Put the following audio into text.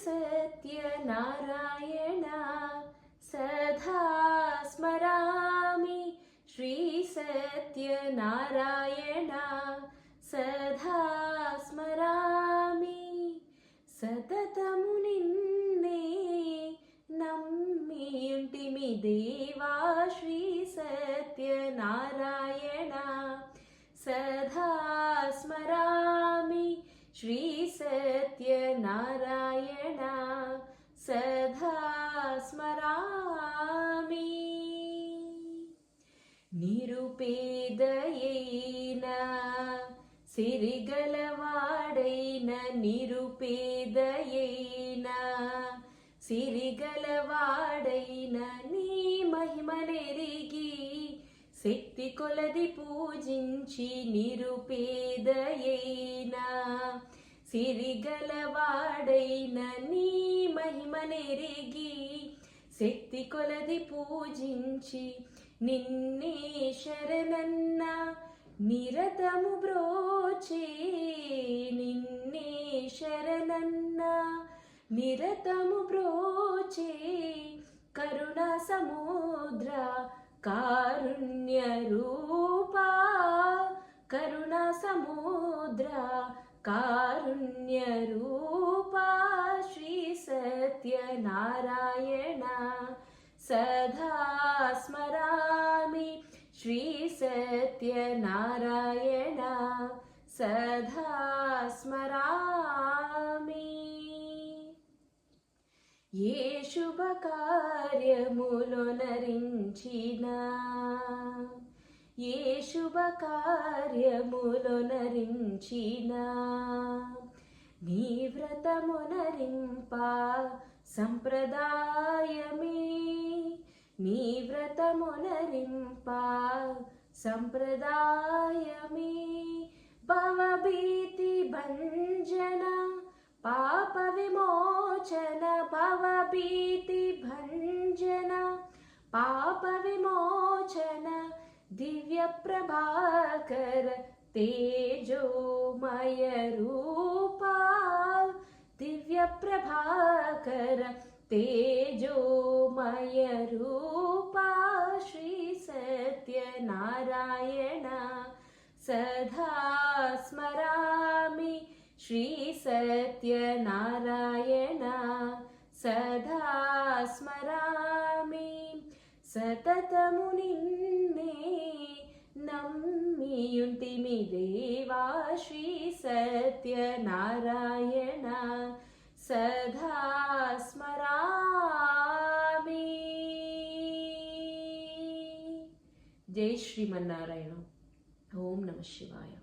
सत्यनारायण सदा स्मरामि श्री सत्यनारायण सदा स्मरामि सततमु निन्ने नम्मियुंटिमि देवा श्री सत्यनारायण सदा स्मरामि श्री सत्यनारायण सदा स्मरामि निरुपेदयैन सिरिगलवाडैन निरुपेदयैन सिरिगलवाडैन नी महिमनेरिगी శక్తి కొలది పూజించి నిరుపేదయైన సిరిగలవాడైన నీ మహిమనెరిగి శక్తి కొలది పూజించి నిన్నే శరణన్న నిరతము బ్రోచే నిన్నే శరణన్న నిరతము బ్రోచే కరుణా సముద్ర कारुण्य रूपा करुणा समुद्र कारुण्य रूपा श्री सत्यनारायण सदा स्मरामि श्री सत्यनारायण सदा स्मरामि ये शुभ కార్యములో నరించినా ఏ శుభ కార్యములో నరించినా నీ వ్రతము నరింప సంప్రదాయమే నీ వ్రతము నరింప సంప్రదాయమే భవభీతి భంజన पाप विमोचन भवभीति भंजन पाप विमोचन दिव्य प्रभाकर तेजोमय रूपा दिव्य प्रभाकर तेजोमय रूपा श्री सत्यनारायण सदा स्मरामि श्री सत्यनारायण सदा स्मरामि सततमु निन्ने नम्मियुंटिमि देवा श्री सत्यनारायण सदा स्मरामि जय श्रीमन्नारायण ओम नमः शिवाय।